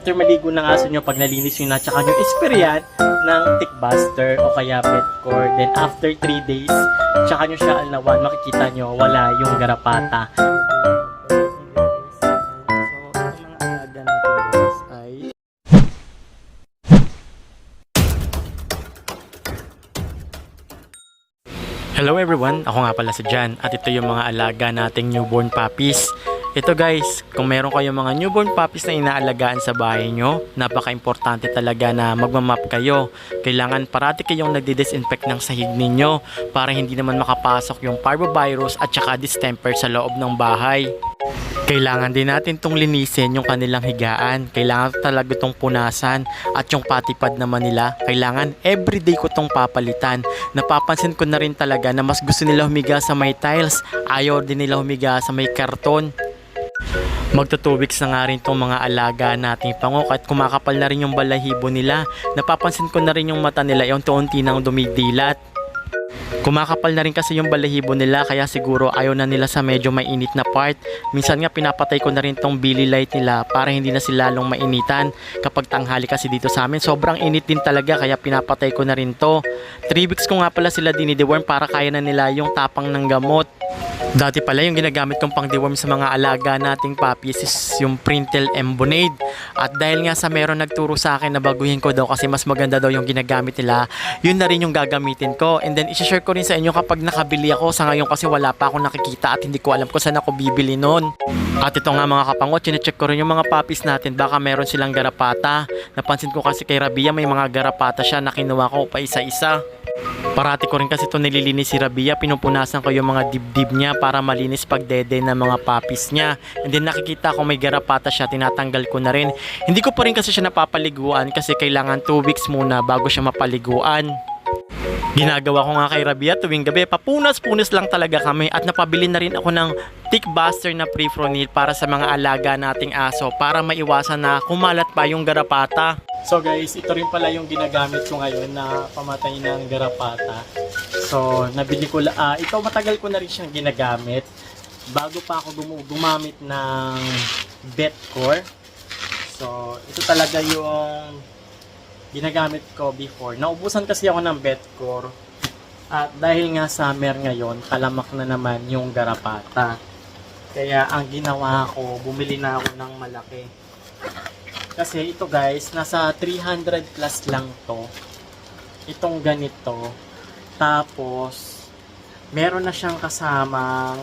after maligo ng aso nyo, pag nalinis nyo na, tsaka nyo isprayan ng tick buster o kaya Betcor. Then after 3 days, tsaka nyo siya alnawan, makikita nyo wala yung garapata. Hello everyone, ako nga pala si Jan at ito yung mga alaga nating newborn puppies. Ito guys, kung meron kayong mga newborn puppies na inaalagaan sa bahay nyo, napaka-importante talaga na magmamap kayo. Kailangan parati kayong nagdi-disinfect ng sahig ninyo para hindi naman makapasok yung parvovirus at saka distemper sa loob ng bahay. Kailangan din natin itong linisin yung kanilang higaan. Kailangan talaga itong punasan. At yung patipad naman nila, kailangan everyday ko itong papalitan. Napapansin ko na rin talaga na mas gusto nila humiga sa may tiles. Ayaw din nila humiga sa may karton. Magto 2 weeks na nga rin itong mga alaga nating pangok at kumakapal na rin yung balahibo nila. Napapansin ko na rin yung mata nila yung unti nang dumidilat. Kumakapal na rin kasi yung balahibo nila kaya siguro ayaw na nila sa medyo mainit na part. Minsan nga pinapatay ko na rin tong Billy light nila para hindi na sila lalong mainitan. Kapag tanghali kasi dito sa amin sobrang init din talaga kaya pinapatay ko na rin to. 3 weeks ko nga pala sila dinideworm para kaya na nila yung tapang ng gamot. Dati pala yung ginagamit kong pang deworm sa mga alaga nating puppies is yung Printel Embonade. At dahil nga sa meron nagturo sa akin na baguhin ko daw kasi mas maganda daw yung ginagamit nila, yun na rin yung gagamitin ko. And then isi-share ko rin sa inyo kapag nakabili ako. Sa ngayon kasi wala pa akong nakikita at hindi ko alam kung saan ako bibili nun. At ito nga mga kapangot, chinecheck ko rin yung mga puppies natin, baka meron silang garapata. Napansin ko kasi kay Rabia may mga garapata siya na kinuha ko pa isa-isa. Parati ko rin kasi ito nililinis si Rabia, pinupunasan ko yung mga dibdib niya para malinis pagdede ng mga puppies niya. And then nakikita ko may garapata siya, tinatanggal ko na rin. Hindi ko pa rin kasi siya napapaliguan kasi kailangan 2 weeks muna bago siya mapaliguan. Ginagawa ko nga kay Rabia tuwing gabi, papunas-punas lang talaga kami at napabili na rin ako ng tick buster na Prefronil para sa mga alaga nating aso para maiwasan na kumalat pa yung garapata. So guys, ito rin pala yung ginagamit ko ngayon na pamatay ng garapata. So nabili ko, ito matagal ko na rin siyang ginagamit bago pa ako gumamit ng Betcor. So ito talaga yung ginagamit ko before. Naubusan kasi ako ng Betcor at dahil nga summer ngayon, talamak na naman yung garapata. Kaya ang ginawa ko, bumili na ako ng malaki. Kasi ito guys, nasa 300 plus lang to. Itong ganito. Tapos, meron na siyang kasamang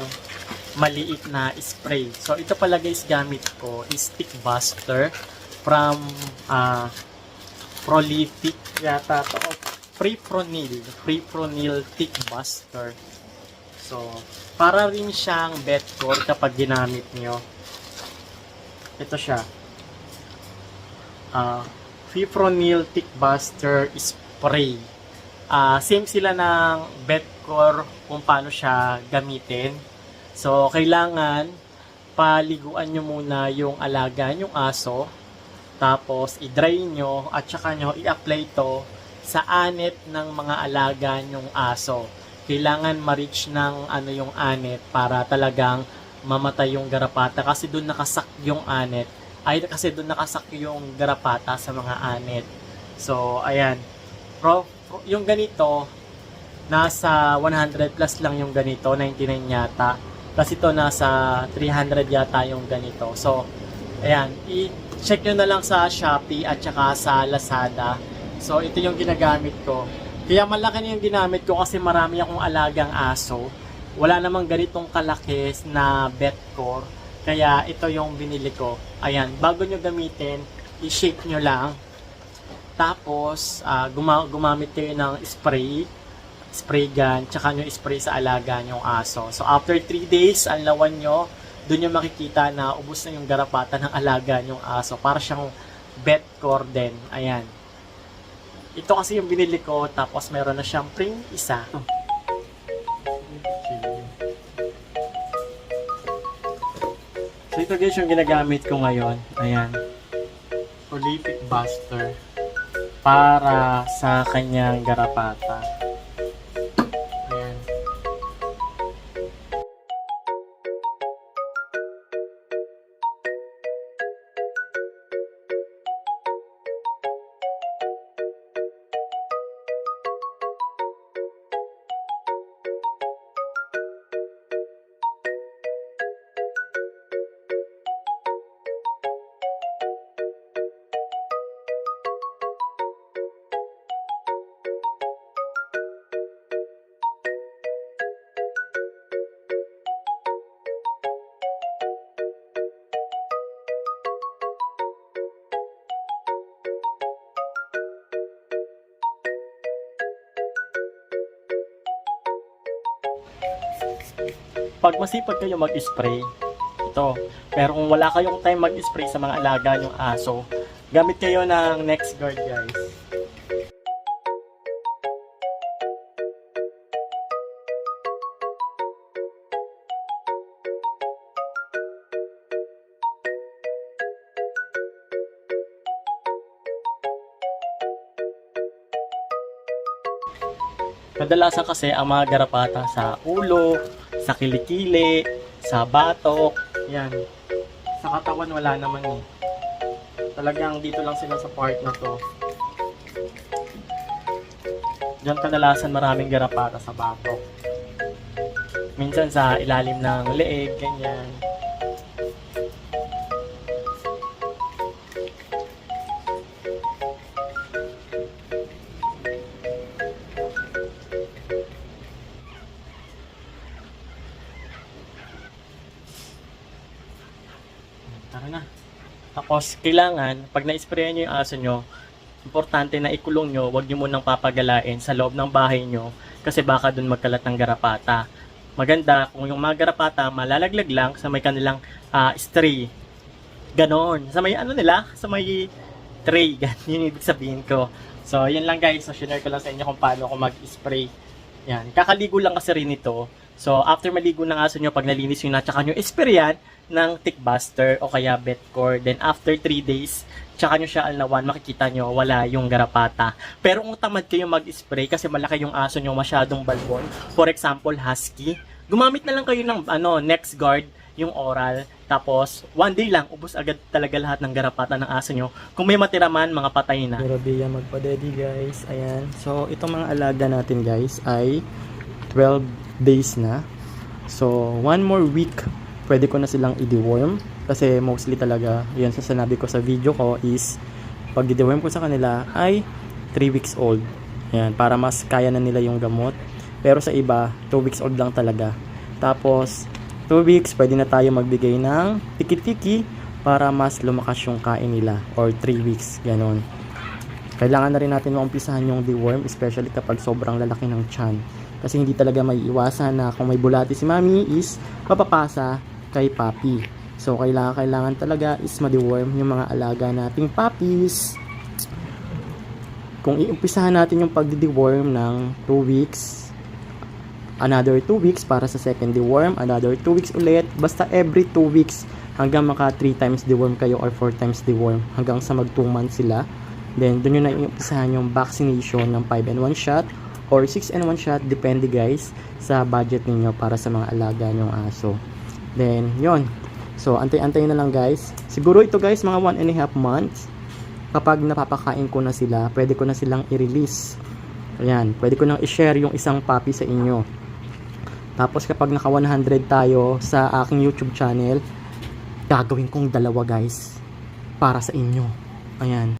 maliit na spray. So ito pala guys gamit ko is Tick Buster from Prolific yata to. Prefronil Tick Buster. So, para rin siyang Betcor kapag ginamit nyo. Ito siya. Prefronil Tick Buster Spray. Same sila ng Betcor kung paano siya gamitin. So, kailangan paliguan nyo muna yung alaga nyong aso. Tapos, i-dry nyo at saka nyo i-apply to sa anit ng mga alaga nyong aso. Kailangan ma-reach ng yung anit para talagang mamatay yung garapata kasi doon nakasak yung anit. Kasi doon nakasak yung garapata sa mga anit. So, ayan. Yung ganito, nasa 100 plus lang yung ganito, 99 yata. Kasi ito nasa 300 yata yung ganito. So, ayan. I-check nyo na lang sa Shopee at saka sa Lazada. So, ito yung ginagamit ko. Kaya malaki na yung ginamit ko kasi marami akong alagang aso. Wala namang ganitong kalaki na Betcor. Kaya ito yung binili ko. Ayan, bago nyo gamitin, i-shake nyo lang. Tapos, gumamit kayo ng spray gun, tsaka nyo spray sa alaga nyong aso. So, after 3 days, anlawan nyo, doon nyo makikita na ubos na yung garapata ng alaga nyong aso. Para siyang Betcor din. Ayan. Ito kasi yung binili ko, tapos meron na siyang pring isa. So ito guys yung ginagamit ko ngayon. Ayan. Prolific Buster. Para sa kanyang garapata. Ayan. pag masipag kayo mag-spray, ito. Pero kung wala kayong time mag-spray sa mga alaga nyong aso, gamit kayo ng NexGard guys. Kadalasan kasi ang mga garapata sa ulo, sa kilikili, sa batok, yan. Sa katawan wala naman eh. Talagang dito lang sila sa part na to. Diyan kadalasan maraming garapata sa batok. Minsan sa ilalim ng leeg, ganyan. Tara na. Tapos, kailangan, pag na-sprayan nyo yung aso nyo, importante na ikulong nyo, huwag nyo munang papagalain sa loob ng bahay nyo kasi baka dun magkalat ng garapata. Maganda kung yung mga garapata malalaglag lang sa may kanilang stray. Ganon. Sa may ano nila? Sa may tray. Ganyan yung ibig sabihin ko. So, yun lang guys. So, share ko lang sa inyo kung paano ako mag-spray. Yan. Kakaligo lang kasi rin ito. So, after maligo ng aso nyo, pag nalinis nyo na, tsaka nyo isprayan ng tickbuster o kaya betcore. Then, after 3 days, tsaka nyo siya alnawan, makikita nyo, wala yung garapata. Pero kung tamad kayo mag-spray kasi malaki yung aso nyo, masyadong balbon, for example, husky, gumamit na lang kayo ng NexGard, yung oral. Tapos, 1 day lang, ubos agad talaga lahat ng garapata ng aso nyo. Kung may matira man, mga patay na. Grabe yan magpa-daddy guys. Ayan. So, itong mga alaga natin guys ay 12 days na. So, 1 more week, pwede ko na silang i-deworm. Kasi mostly talaga, yun sa sinabi ko sa video ko is, pag i-deworm ko sa kanila ay 3 weeks old. Ayan, para mas kaya na nila yung gamot. Pero sa iba, 2 weeks old lang talaga. Tapos, 2 weeks, pwede na tayo magbigay ng tiki-tiki para mas lumakas yung kain nila. Or 3 weeks, ganon. Kailangan na rin natin maumpisahan yung deworm, especially kapag sobrang lalaki ng tiyan. Kasi hindi talaga may iwasan na kung may bulati si mami is mapapasa kay papi. So, kailangan talaga is ma-deworm yung mga alaga nating puppies. Kung iumpisahan natin yung pag-deworm ng 2 weeks, another 2 weeks para sa second deworm, another 2 weeks ulit, basta every 2 weeks hanggang maka 3 times deworm kayo or 4 times deworm hanggang sa mag 2 months sila. Then, doon nyo na iumpisahan yung vaccination ng 5-in-1 shot or 6-in-1 shot, depende guys sa budget ninyo para sa mga alaga nyong aso. Then, yon. So, antay-antay na lang guys. Siguro ito guys, mga 1.5 months. Kapag napapakain ko na sila, pwede ko na silang i-release. Ayan, pwede ko nang i-share yung isang puppy sa inyo. Tapos kapag naka 100 tayo sa aking YouTube channel, gagawin kong 2 guys para sa inyo. Ayan.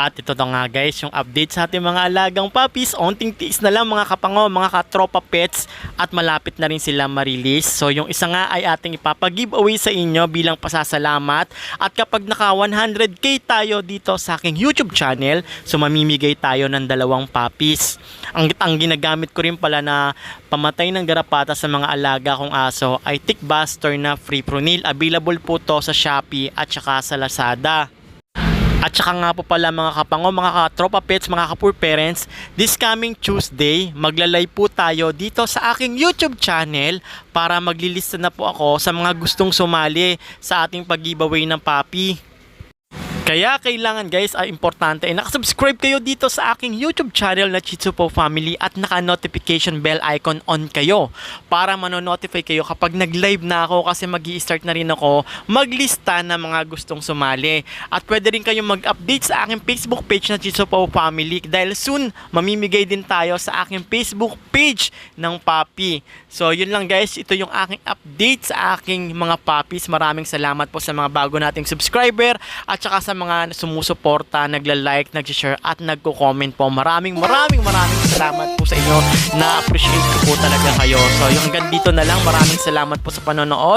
At ito na nga guys, yung update sa ating mga alagang puppies. Onting tiis na lang mga kapango, mga katropa pets, at malapit na rin sila ma-release. So yung isa nga ay ating ipapag-giveaway sa inyo bilang pasasalamat. At kapag naka 100k tayo dito sa aking YouTube channel, so mamimigay tayo ng 2 puppies. Ang ginagamit ko rin pala na pamatay ng garapata sa mga alaga kong aso ay tickbuster na free pronil. Available po to sa Shopee at saka sa Lazada. At saka nga po pala mga kapango, mga katropa pets, mga kapur parents, this coming Tuesday, maglalay po tayo dito sa aking YouTube channel para maglilista na po ako sa mga gustong sumali sa ating pag-giveaway ng puppy. Kaya kailangan guys ay importante ay nakasubscribe kayo dito sa aking YouTube channel na Chitsupo Family at naka-notification bell icon on kayo para manonotify kayo kapag nag-live na ako kasi mag-i-start na rin ako maglista ng mga gustong sumali. At pwede rin kayong mag-update sa aking Facebook page na Chitsupo Family dahil soon mamimigay din tayo sa aking Facebook page ng puppy. So yun lang guys, ito yung aking update sa aking mga puppies. Maraming salamat po sa mga bago nating subscriber at saka sa mga sumusuporta, nagla-like, nag-share at nagko-comment po. Maraming salamat po sa inyo. Na-appreciate ko po talaga kayo. So yung hanggang dito na lang. Maraming salamat po sa panonood.